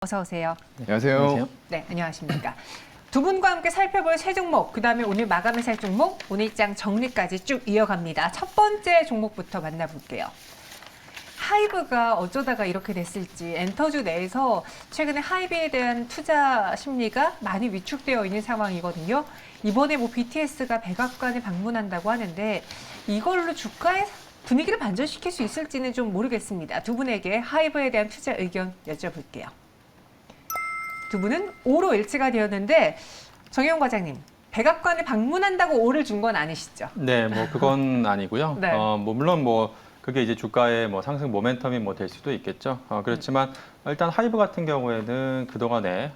어서 오세요. 안녕하세요. 네, 안녕하십니까. 두 분과 함께 살펴볼 세 종목, 그다음에 오늘 마감을 살 종목, 오늘장 정리까지 쭉 이어갑니다. 첫 번째 종목부터 만나볼게요. 하이브가 어쩌다가 이렇게 됐을지 엔터주 내에서 최근에 하이브에 대한 투자 심리가 많이 위축되어 있는 상황이거든요. 이번에 BTS가 백악관을 방문한다고 하는데 이걸로 주가의 분위기를 반전시킬 수 있을지는 좀 모르겠습니다. 두 분에게 하이브에 대한 투자 의견 여쭤볼게요. 두 분은 5로 일치가 되었는데 정혜원 과장님, 백악관에 방문한다고 5를 준 건 아니시죠? 네, 그건 아니고요. 네. 물론 그게 이제 주가의 상승 모멘텀이 될 수도 있겠죠. 그렇지만 일단 하이브 같은 경우에는 그동안에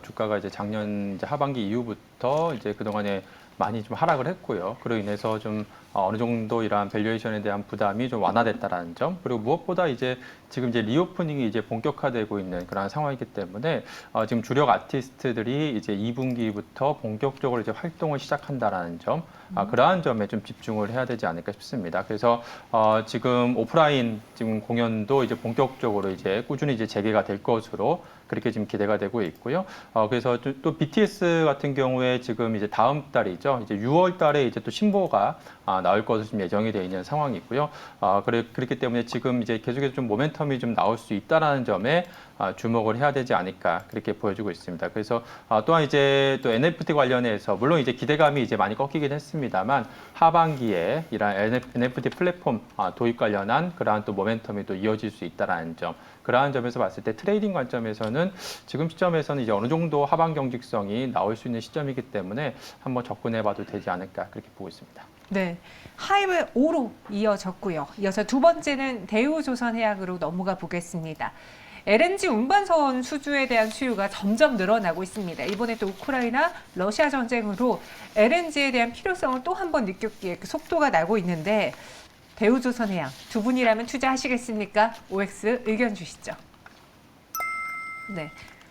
주가가 이제 작년 이제 하반기 이후부터 이제 그동안에 많이 좀 하락을 했고요. 그로 인해서 좀 어느 정도 이러한 밸류에이션에 대한 부담이 좀 완화됐다라는 점, 그리고 무엇보다 지금 이제 리오프닝이 이제 본격화되고 있는 그런 상황이기 때문에 지금 주력 아티스트들이 이제 2분기부터 본격적으로 이제 활동을 시작한다라는 점, 그러한 점에 좀 집중을 해야 되지 않을까 싶습니다. 그래서 지금 오프라인 지금 공연도 이제 본격적으로 이제 꾸준히 이제 재개가 될 것으로 그렇게 지금 기대가 되고 있고요. 그래서 또 BTS 같은 경우에 지금 이제 다음 달이죠. 이제 6월 달에 이제 또 신보가 나올 것으로 지금 예정이 되어 있는 상황이고요. 그렇기 때문에 지금 이제 계속해서 좀 모멘텀이 좀 나올 수 있다라는 점에 주목을 해야 되지 않을까 그렇게 보여지고 있습니다. 그래서 또한 이제 또 NFT 관련해서 물론 이제 기대감이 이제 많이 꺾이긴 했습니다만 하반기에 이러한 NFT 플랫폼 도입 관련한 그러한 또 모멘텀이 또 이어질 수 있다라는 점. 그러한 점에서 봤을 때 트레이딩 관점에서는 지금 시점에서는 이제 어느 정도 하방 경직성이 나올 수 있는 시점이기 때문에 한번 접근해봐도 되지 않을까 그렇게 보고 있습니다. 네, 하이브 5로 이어졌고요. 이어서 두 번째는 대우조선해양으로 넘어가 보겠습니다. LNG 운반선 수주에 대한 수요가 점점 늘어나고 있습니다. 이번에 또 우크라이나, 러시아 전쟁으로 LNG에 대한 필요성을 또 한 번 느꼈기에 그 속도가 나고 있는데 대우조선해양 두 분이라면 투자하시겠습니까? OX 의견 주시죠. 네.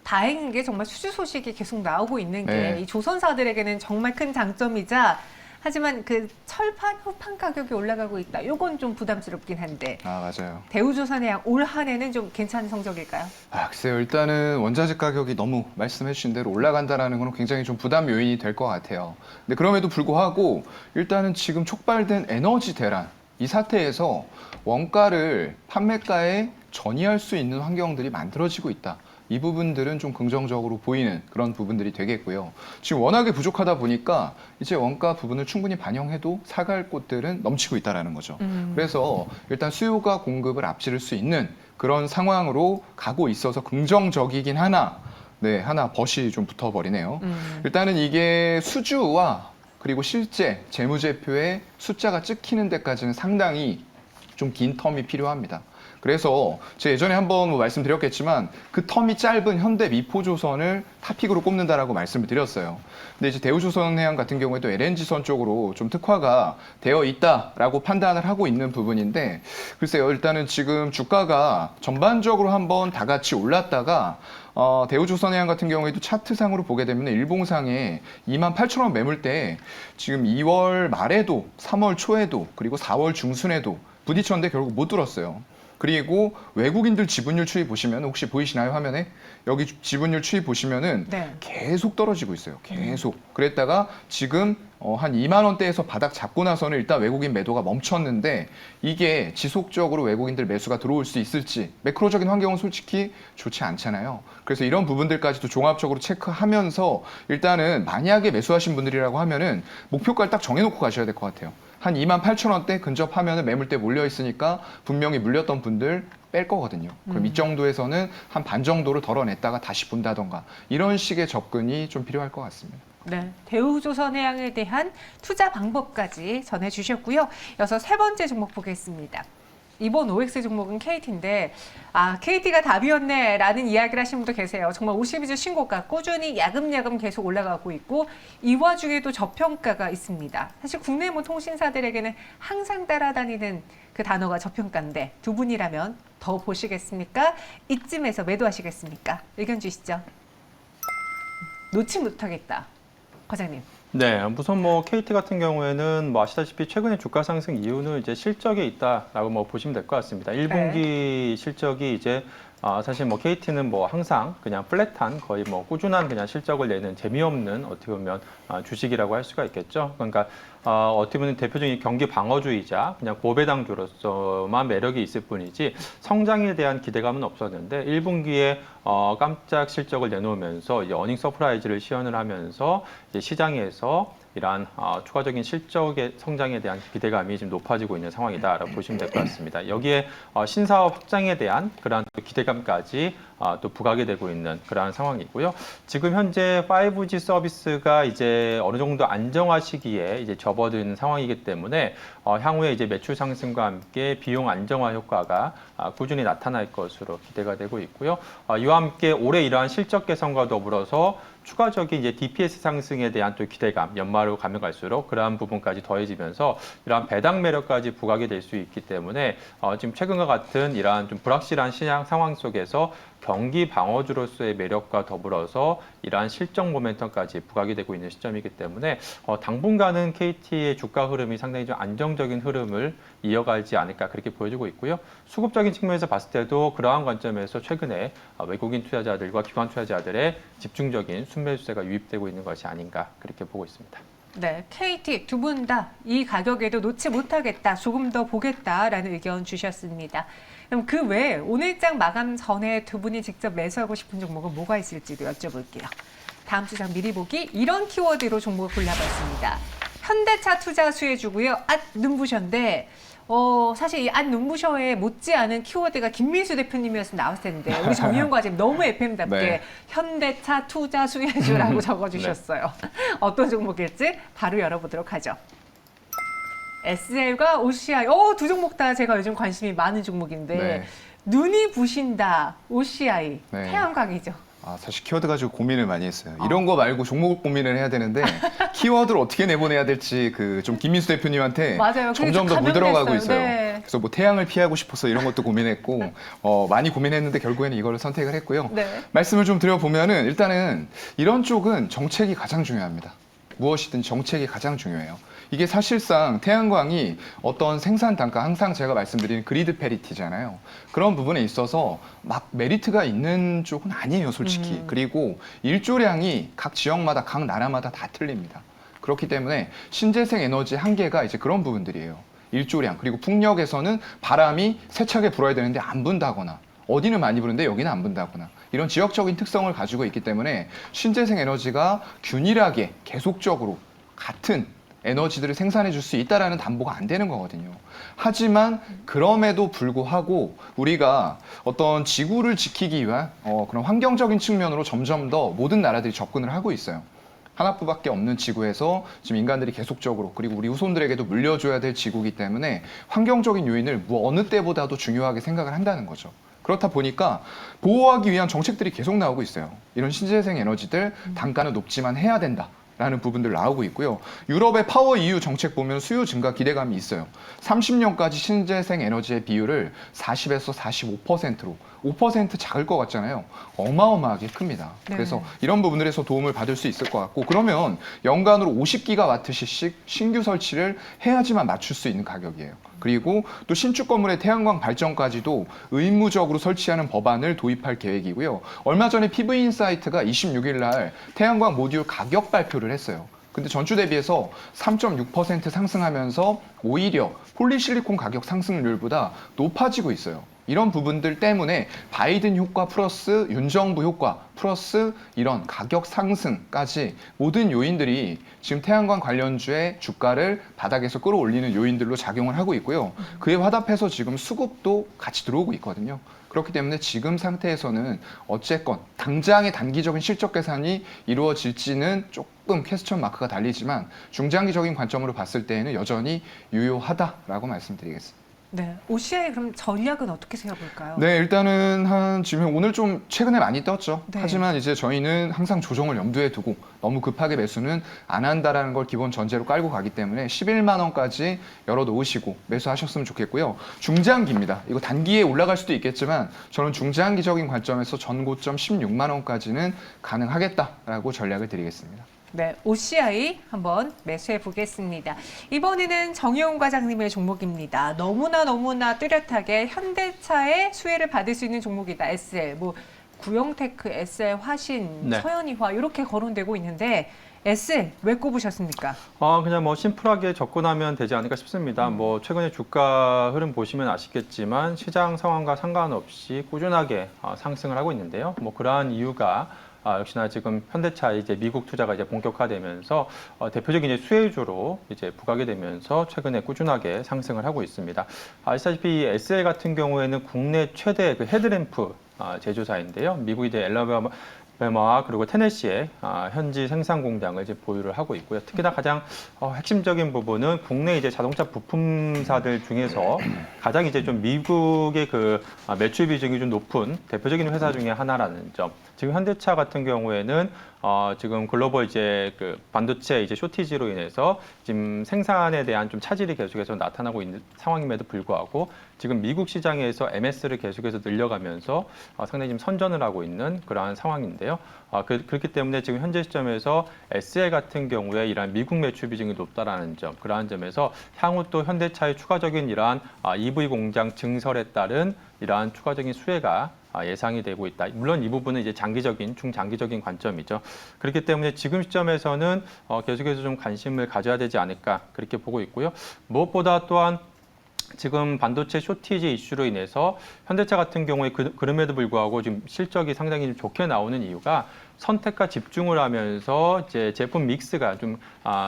다행인 게 정말 수주 소식이 계속 나오고 있는 게 이 조선사들에게는 정말 큰 장점이자 하지만 그 철판, 후판 가격이 올라가고 있다. 이건 좀 부담스럽긴 한데. 맞아요. 대우조선해양 올 한 해는 좀 괜찮은 성적일까요? 글쎄요. 일단은 원자재 가격이 너무 말씀해 주신 대로 올라간다라는 건 굉장히 좀 부담 요인이 될 것 같아요. 근데 그럼에도 불구하고 일단은 지금 촉발된 에너지 대란, 이 사태에서 원가를 판매가에 전이할 수 있는 환경들이 만들어지고 있다. 이 부분들은 좀 긍정적으로 보이는 그런 부분들이 되겠고요. 지금 워낙에 부족하다 보니까 이제 원가 부분을 충분히 반영해도 사갈 곳들은 넘치고 있다는 거죠. 그래서 일단 수요가 공급을 앞지를 수 있는 그런 상황으로 가고 있어서 긍정적이긴 하나, 하나 벗이 좀 붙어버리네요. 일단은 이게 수주와 그리고 실제 재무제표의 숫자가 찍히는 데까지는 상당히 좀 긴 텀이 필요합니다. 그래서 제가 예전에 한번 말씀드렸겠지만 그 텀이 짧은 현대 미포조선을 탑픽으로 꼽는다라고 말씀을 드렸어요. 근데 이제 대우조선해양 같은 경우에도 LNG선 쪽으로 좀 특화가 되어 있다라고 판단을 하고 있는 부분인데 글쎄요. 일단은 지금 주가가 전반적으로 한번 다 같이 올랐다가 대우조선해양 같은 경우에도 차트상으로 보게 되면 일봉상에 28,000원 매물대 지금 2월 말에도 3월 초에도 그리고 4월 중순에도 부딪혔는데 결국 못 뚫었어요. 그리고 외국인들 지분율 추이 보시면 혹시 보이시나요? 화면에? 여기 지분율 추이 보시면은 계속 떨어지고 있어요. 계속. 그랬다가 지금 한 2만 원대에서 바닥 잡고 나서는 일단 외국인 매도가 멈췄는데 이게 지속적으로 외국인들 매수가 들어올 수 있을지 매크로적인 환경은 솔직히 좋지 않잖아요. 그래서 이런 부분들까지도 종합적으로 체크하면서 일단은 만약에 매수하신 분들이라고 하면은 목표가를 딱 정해놓고 가셔야 될 것 같아요. 한 28,000원대 근접하면은 매물대 몰려 있으니까 분명히 물렸던 분들 뺄 거거든요. 그럼 이 정도에서는 한 반 정도를 덜어냈다가 다시 본다던가 이런 식의 접근이 좀 필요할 것 같습니다. 네, 대우조선해양에 대한 투자 방법까지 전해주셨고요. 이어서 세 번째 종목 보겠습니다. 이번 OX 종목은 KT인데 KT가 답이었네라는 이야기를 하시는 분도 계세요. 정말 52주 신고가 꾸준히 야금야금 계속 올라가고 있고 이 와중에도 저평가가 있습니다. 사실 국내 통신사들에게는 항상 따라다니는 그 단어가 저평가인데 두 분이라면 더 보시겠습니까? 이쯤에서 매도하시겠습니까? 의견 주시죠. 놓지 못하겠다. 과장님. 네, 우선 KT 같은 경우에는 아시다시피 최근에 주가 상승 이유는 이제 실적에 있다라고 보시면 될 것 같습니다. 1분기 실적이 이제 사실 뭐 KT는 뭐 항상 그냥 플랫한 거의 뭐 꾸준한 그냥 실적을 내는 재미없는 어떻게 보면 주식이라고 할 수가 있겠죠. 그러니까 어떻게 보면 대표적인 경기 방어주의자 그냥 고배당주로서만 매력이 있을 뿐이지 성장에 대한 기대감은 없었는데 1분기에 깜짝 실적을 내놓으면서 이제 어닝 서프라이즈를 시연을 하면서 이제 시장에서 이러한 추가적인 실적의 성장에 대한 기대감이 지금 높아지고 있는 상황이다라고 보시면 될 것 같습니다. 여기에 신사업 확장에 대한 그러한 또 기대감까지 또 부각이 되고 있는 그러한 상황이고요. 지금 현재 5G 서비스가 이제 어느 정도 안정화 시기에 이제 접어든 상황이기 때문에 향후에 이제 매출 상승과 함께 비용 안정화 효과가 꾸준히 나타날 것으로 기대가 되고 있고요. 이와 함께 올해 이러한 실적 개선과 더불어서 추가적인 이제 DPS 상승에 대한 또 기대감, 연말로 가면 갈수록 그러한 부분까지 더해지면서 이러한 배당 매력까지 부각이 될 수 있기 때문에 지금 최근과 같은 이러한 좀 불확실한 시장 상황 속에서 경기 방어주로서의 매력과 더불어서 이러한 실적 모멘텀까지 부각이 되고 있는 시점이기 때문에 당분간은 KT의 주가 흐름이 상당히 좀 안정적인 흐름을 이어가지 않을까 그렇게 보여지고 있고요. 수급적인 측면에서 봤을 때도 그러한 관점에서 최근에 외국인 투자자들과 기관 투자자들의 집중적인 순매수세가 유입되고 있는 것이 아닌가 그렇게 보고 있습니다. 네, KT 두 분 다 이 가격에도 놓지 못하겠다, 조금 더 보겠다라는 의견 주셨습니다. 그럼 그 외에 오늘장 마감 전에 두 분이 직접 매수하고 싶은 종목은 뭐가 있을지도 여쭤볼게요. 다음 주장 미리 보기 이런 키워드로 종목을 골라봤습니다. 현대차 투자 수혜주고요. 눈부셔인데 사실 이 눈부셔에 못지않은 키워드가 김민수 대표님이었으면 나왔을 텐데 우리 정의용 과장님 너무 FM답게 네. 현대차 투자 수혜주라고 적어주셨어요. 어떤 종목일지 바로 열어보도록 하죠. SL과 OCI, 두 종목 다 제가 요즘 관심이 많은 종목인데 네. 눈이 부신다, OCI, 네. 태양광이죠. 사실 키워드 가지고 고민을 많이 했어요. 이런 거 말고 종목을 고민을 해야 되는데 키워드를 어떻게 내보내야 될지 좀 김민수 대표님한테 맞아요. 그게 점점 더 물들어가고 가능했어요. 있어요. 네. 그래서 뭐 태양을 피하고 싶어서 이런 것도 고민했고 많이 고민했는데 결국에는 이거를 선택을 했고요. 네. 말씀을 좀 드려보면은 일단은 이런 쪽은 정책이 가장 중요합니다. 무엇이든 정책이 가장 중요해요. 이게 사실상 태양광이 어떤 생산 단가, 항상 제가 말씀드리는 그리드 패리티잖아요. 그런 부분에 있어서 막 메리트가 있는 쪽은 아니에요, 솔직히. 그리고 일조량이 각 지역마다, 각 나라마다 다 틀립니다. 그렇기 때문에 신재생 에너지 한계가 이제 그런 부분들이에요. 일조량, 그리고 풍력에서는 바람이 세차게 불어야 되는데 안 분다거나, 어디는 많이 부는데 여기는 안 분다거나, 이런 지역적인 특성을 가지고 있기 때문에 신재생 에너지가 균일하게 계속적으로 같은 에너지들을 생산해 줄 수 있다라는 담보가 안 되는 거거든요. 하지만 그럼에도 불구하고 우리가 어떤 지구를 지키기 위한 그런 환경적인 측면으로 점점 더 모든 나라들이 접근을 하고 있어요. 하나뿐밖에 없는 지구에서 지금 인간들이 계속적으로, 그리고 우리 후손들에게도 물려줘야 될 지구이기 때문에 환경적인 요인을 어느 때보다도 중요하게 생각을 한다는 거죠. 그렇다 보니까 보호하기 위한 정책들이 계속 나오고 있어요. 이런 신재생 에너지들 단가는 높지만 해야 된다. 라는 부분들 나오고 있고요. 유럽의 파워 EU 정책 보면 수요 증가 기대감이 있어요. 30년까지 신재생 에너지의 비율을 40에서 45%로 5% 작을 것 같잖아요. 어마어마하게 큽니다. 네. 그래서 이런 부분들에서 도움을 받을 수 있을 것 같고, 그러면 연간으로 50기가와트씩 신규 설치를 해야지만 맞출 수 있는 가격이에요. 그리고 또 신축 건물의 태양광 발전까지도 의무적으로 설치하는 법안을 도입할 계획이고요. 얼마 전에 PV인사이트가 26일 날 태양광 모듈 가격 발표를 했어요. 근데 전주 대비해서 3.6% 상승하면서 오히려 폴리실리콘 가격 상승률보다 높아지고 있어요. 이런 부분들 때문에 바이든 효과 플러스 윤정부 효과 플러스 이런 가격 상승까지 모든 요인들이 지금 태양광 관련주의 주가를 바닥에서 끌어올리는 요인들로 작용을 하고 있고요. 그에 화답해서 지금 수급도 같이 들어오고 있거든요. 그렇기 때문에 지금 상태에서는 어쨌건 당장의 단기적인 실적 개선이 이루어질지는 조금 퀘스천 마크가 달리지만 중장기적인 관점으로 봤을 때에는 여전히 유효하다라고 말씀드리겠습니다. 네, OCI 그럼 전략은 어떻게 세워볼까요? 네, 일단은 지금 오늘 좀 최근에 많이 떴죠. 네. 하지만 이제 저희는 항상 조정을 염두에 두고 너무 급하게 매수는 안 한다라는 걸 기본 전제로 깔고 가기 때문에 11만 원까지 열어 놓으시고 매수하셨으면 좋겠고요. 중장기입니다. 이거 단기에 올라갈 수도 있겠지만 저는 중장기적인 관점에서 전고점 16만 원까지는 가능하겠다라고 전략을 드리겠습니다. 네, OCI 한번 매수해 보겠습니다. 이번에는 정의용 과장님의 종목입니다. 너무나 뚜렷하게 현대차의 수혜를 받을 수 있는 종목이다. SL, 뭐 구형테크, SL, 화신, 네. 서현이화 이렇게 거론되고 있는데 SL 왜 꼽으셨습니까? 그냥 뭐 심플하게 접근하면 되지 않을까 싶습니다. 뭐 최근에 주가 흐름 보시면 아시겠지만 시장 상황과 상관없이 꾸준하게 상승을 하고 있는데요. 뭐 그러한 이유가 역시나 지금 현대차 이제 미국 투자가 이제 본격화되면서 대표적인 이제 수혜주로 이제 부각이 되면서 최근에 꾸준하게 상승을 하고 있습니다. 아시다시피 SL 같은 경우에는 국내 최대 그 헤드램프 제조사인데요. 미국 이제 엘라바마 그리고 테네시에 현지 생산 공장을 이제 보유를 하고 있고요. 특히나 가장 핵심적인 부분은 국내 이제 자동차 부품사들 중에서 가장 이제 좀 미국의 그 매출 비중이 좀 높은 대표적인 회사 중에 하나라는 점. 지금 현대차 같은 경우에는 지금 글로벌 이제 그 반도체 이제 쇼티지로 인해서 지금 생산에 대한 좀 차질이 계속해서 나타나고 있는 상황임에도 불구하고 지금 미국 시장에서 MS를 계속해서 늘려가면서 상당히 지금 선전을 하고 있는 그러한 상황인데요. 그렇기 때문에 지금 현재 시점에서 SL 같은 경우에 이러한 미국 매출 비중이 높다라는 점, 그러한 점에서 향후 또 현대차의 추가적인 이러한 EV 공장 증설에 따른 이러한 추가적인 수혜가 예상이 되고 있다. 물론 이 부분은 이제 중장기적인 관점이죠. 그렇기 때문에 지금 시점에서는 계속해서 좀 관심을 가져야 되지 않을까 그렇게 보고 있고요. 무엇보다 또한 지금 반도체 쇼티지 이슈로 인해서 현대차 같은 경우에 그럼에도 불구하고 지금 실적이 상당히 좀 좋게 나오는 이유가 선택과 집중을 하면서 이제 제품 믹스가 좀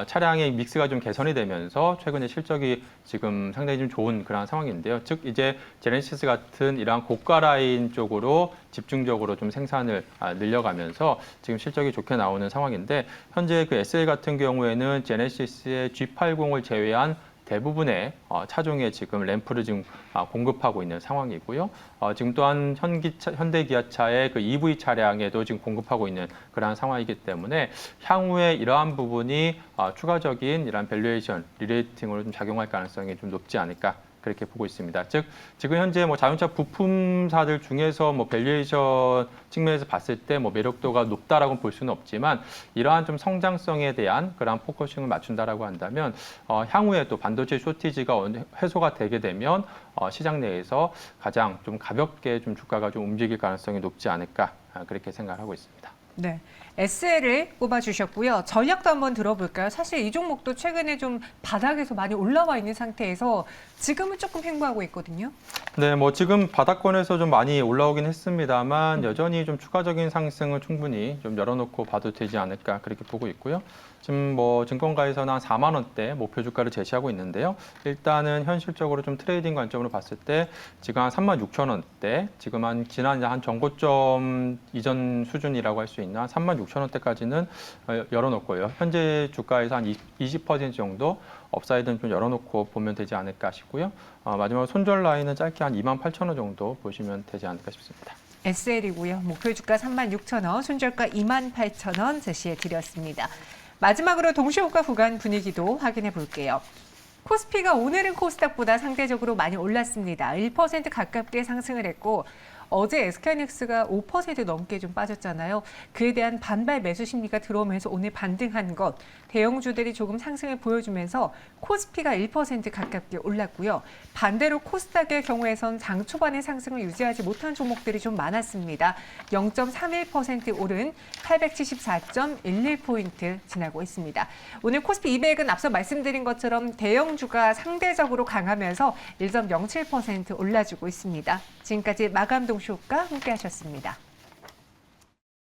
차량의 믹스가 좀 개선이 되면서 최근에 실적이 지금 상당히 좀 좋은 그런 상황인데요. 즉 이제 제네시스 같은 이러한 고가 라인 쪽으로 집중적으로 좀 생산을 늘려가면서 지금 실적이 좋게 나오는 상황인데 현재 그 SL 같은 경우에는 제네시스의 G80을 제외한 대부분의 차종에 지금 램프를 지금 공급하고 있는 상황이고요. 지금 또한 현대기아차의 그 EV 차량에도 지금 공급하고 있는 그러한 상황이기 때문에 향후에 이러한 부분이 추가적인 이러한 밸류에이션, 리레이팅으로 좀 작용할 가능성이 좀 높지 않을까. 그렇게 보고 있습니다. 즉 지금 현재 뭐 자동차 부품사들 중에서 뭐 밸류에이션 측면에서 봤을 때 뭐 매력도가 높다라고 볼 수는 없지만 이러한 좀 성장성에 대한 그런 포커싱을 맞춘다라고 한다면 향후에 또 반도체 쇼티지가 해소가 되게 되면 시장 내에서 가장 좀 가볍게 좀 주가가 좀 움직일 가능성이 높지 않을까 그렇게 생각하고 있습니다. 네, SL을 꼽아주셨고요. 전략도 한번 들어볼까요? 사실 이 종목도 최근에 좀 바닥에서 많이 올라와 있는 상태에서 지금은 조금 횡보하고 있거든요. 네, 뭐 지금 바닥권에서 좀 많이 올라오긴 했습니다만 여전히 좀 추가적인 상승을 충분히 좀 열어놓고 봐도 되지 않을까 그렇게 보고 있고요. 지금 뭐 증권가에서는 한 4만 원대 목표 주가를 제시하고 있는데요. 일단은 현실적으로 좀 트레이딩 관점으로 봤을 때 지금 한 3만 6천 원대, 지금 한 지난 한 정고점 이전 수준이라고 할 수 있는 한 3만 6천 원대까지는 열어놓고요. 현재 주가에서 한 20% 정도 업사이드는 좀 열어놓고 보면 되지 않을까 싶고요. 마지막으로 손절 라인은 짧게 한 2만 8천 원 정도 보시면 되지 않을까 싶습니다. SL이고요. 목표 주가 36,000원, 손절가 28,000원 제시해 드렸습니다. 마지막으로 동시호가 구간 분위기도 확인해 볼게요. 코스피가 오늘은 코스닥보다 상대적으로 많이 올랐습니다. 1% 가깝게 상승을 했고 어제 SK하이닉스가 5% 넘게 좀 빠졌잖아요. 그에 대한 반발 매수 심리가 들어오면서 오늘 반등한 것, 대형주들이 조금 상승을 보여주면서 코스피가 1% 가깝게 올랐고요. 반대로 코스닥의 경우에선 장 초반에 상승을 유지하지 못한 종목들이 좀 많았습니다. 0.31% 오른 874.11포인트 지나고 있습니다. 오늘 코스피 200은 앞서 말씀드린 것처럼 대형주가 상대적으로 강하면서 1.07% 올라주고 있습니다. 지금까지 마감 동시호가 함께하셨습니다.